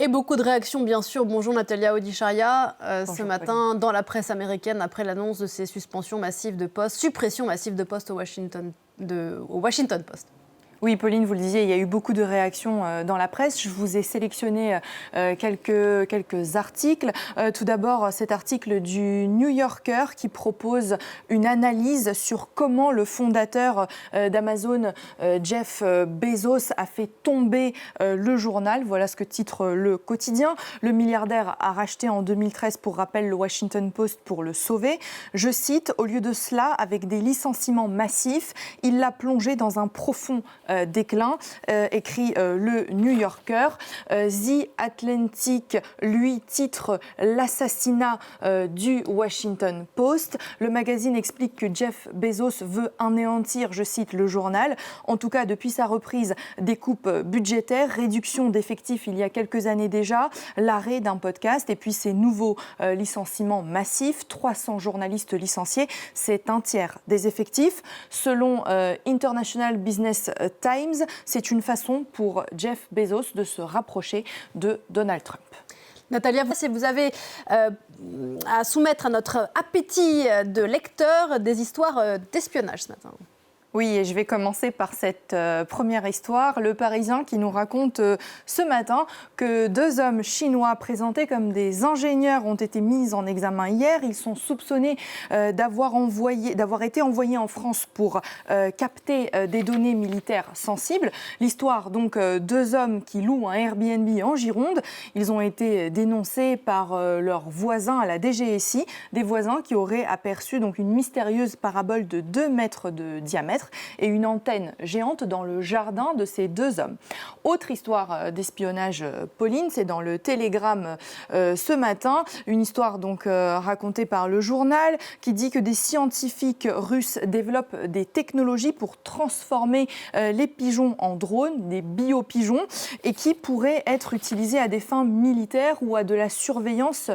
Et beaucoup de réactions, bien sûr. Bonjour Natalia Odisharia. Ce matin, Pauline. dans la presse américaine, après l'annonce de ces suspensions massives de postes, suppression massive de postes au Washington Post. Oui, Pauline, vous le disiez, il y a eu beaucoup de réactions dans la presse. Je vous ai sélectionné quelques articles. Tout d'abord, cet article du New Yorker qui propose une analyse sur comment le fondateur d'Amazon, Jeff Bezos, a fait tomber le journal. Voilà ce que titre le quotidien. Le milliardaire a racheté en 2013, pour rappel, le Washington Post pour le sauver. Je cite, « Au lieu de cela, avec des licenciements massifs, il l'a plongé dans un profond déclin », écrit le New Yorker. The Atlantic, lui, titre l'assassinat du Washington Post. Le magazine explique que Jeff Bezos veut anéantir, je cite, le journal. En tout cas, depuis sa reprise, des coupes budgétaires, réduction d'effectifs il y a quelques années déjà, l'arrêt d'un podcast et puis ces nouveaux licenciements massifs. 300 journalistes licenciés, c'est un tiers des effectifs. Selon International Business Times, c'est une façon pour Jeff Bezos de se rapprocher de Donald Trump. Natalia, vous avez à soumettre à notre appétit de lecteur des histoires d'espionnage ce matin. Oui, et je vais commencer par cette première histoire. Le Parisien qui nous raconte ce matin que 2 hommes chinois présentés comme des ingénieurs ont été mis en examen hier. Ils sont soupçonnés d'avoir été envoyés en France pour capter des données militaires sensibles. L'histoire, donc, 2 hommes qui louent un Airbnb en Gironde. Ils ont été dénoncés par leurs voisins à la DGSI, des voisins qui auraient aperçu donc une mystérieuse parabole de 2 mètres de diamètre et une antenne géante dans le jardin de ces 2 hommes. Autre histoire d'espionnage, Pauline, c'est dans le Télégramme ce matin, une histoire donc racontée par le journal qui dit que des scientifiques russes développent des technologies pour transformer les pigeons en drones, des bio-pigeons, et qui pourraient être utilisés à des fins militaires ou à de la surveillance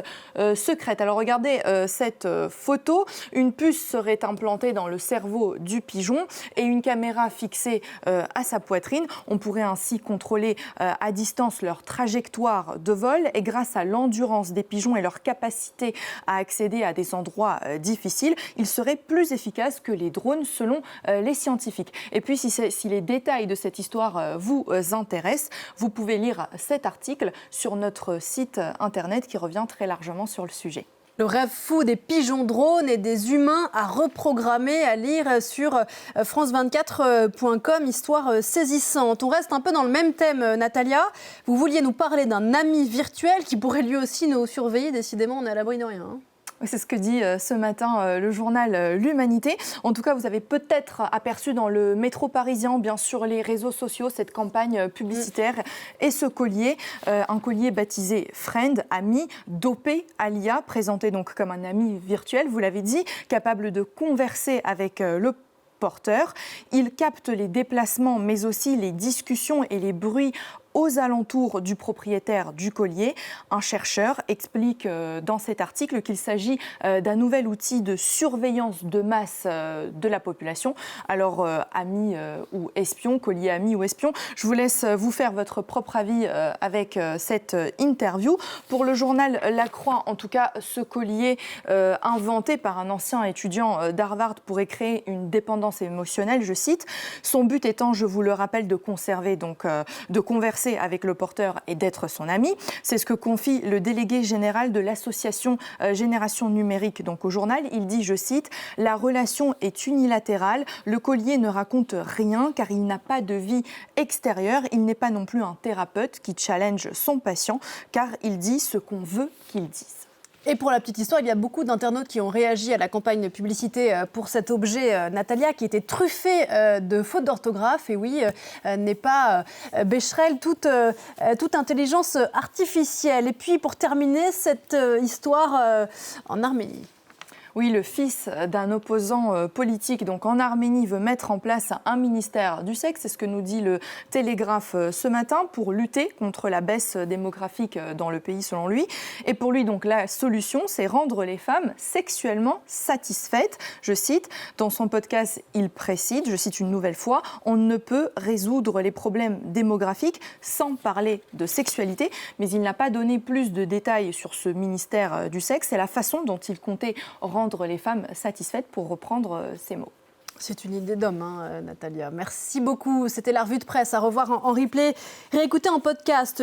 secrète. Alors regardez cette photo, une puce serait implantée dans le cerveau du pigeon et une caméra fixée à sa poitrine. On pourrait ainsi contrôler à distance leur trajectoire de vol et grâce à l'endurance des pigeons et leur capacité à accéder à des endroits difficiles, ils seraient plus efficaces que les drones selon les scientifiques. Et puis si les détails de cette histoire vous intéressent, vous pouvez lire cet article sur notre site internet qui revient très largement sur le sujet. Le rêve fou des pigeons drones et des humains à reprogrammer, à lire sur france24.com, histoire saisissante. On reste un peu dans le même thème, Natalia. Vous vouliez nous parler d'un ami virtuel qui pourrait lui aussi nous surveiller. Décidément, on est à l'abri de rien. C'est ce que dit ce matin le journal L'Humanité. En tout cas, vous avez peut-être aperçu dans le métro parisien, bien sûr, les réseaux sociaux, cette campagne publicitaire et ce collier, un collier baptisé Friend, ami, dopé à l'IA, présenté donc comme un ami virtuel, vous l'avez dit, capable de converser avec le porteur. Il capte les déplacements, mais aussi les discussions et les bruits aux alentours du propriétaire du collier. Un chercheur explique dans cet article qu'il s'agit d'un nouvel outil de surveillance de masse de la population. Alors, amis ou espions, collier ami ou espion, je vous laisse vous faire votre propre avis avec cette interview. Pour le journal La Croix, en tout cas, ce collier inventé par un ancien étudiant d'Harvard pourrait créer une dépendance émotionnelle, je cite. Son but étant, je vous le rappelle, de conserver, donc de converser avec le porteur et d'être son ami. C'est ce que confie le délégué général de l'association Génération Numérique donc au journal. Il dit, je cite, « La relation est unilatérale. Le collier ne raconte rien car il n'a pas de vie extérieure. Il n'est pas non plus un thérapeute qui challenge son patient car il dit ce qu'on veut qu'il dise. » Et pour la petite histoire, il y a beaucoup d'internautes qui ont réagi à la campagne de publicité pour cet objet, Natalia, qui était truffé de fautes d'orthographe. Et oui, n'est pas Becherel, toute intelligence artificielle. Et puis, pour terminer, cette histoire en Arménie. Oui, le fils d'un opposant politique donc en Arménie veut mettre en place un ministère du sexe. C'est ce que nous dit le Télégraphe ce matin pour lutter contre la baisse démographique dans le pays selon lui. Et pour lui, donc, la solution, c'est rendre les femmes sexuellement satisfaites. Je cite, dans son podcast, il précise, je cite une nouvelle fois, on ne peut résoudre les problèmes démographiques sans parler de sexualité, mais il n'a pas donné plus de détails sur ce ministère du sexe et la façon dont il comptait rendre les femmes satisfaites, pour reprendre ses mots. C'est une idée d'homme, Natalia. Merci beaucoup. C'était la revue de presse. À revoir en replay, réécouter en podcast.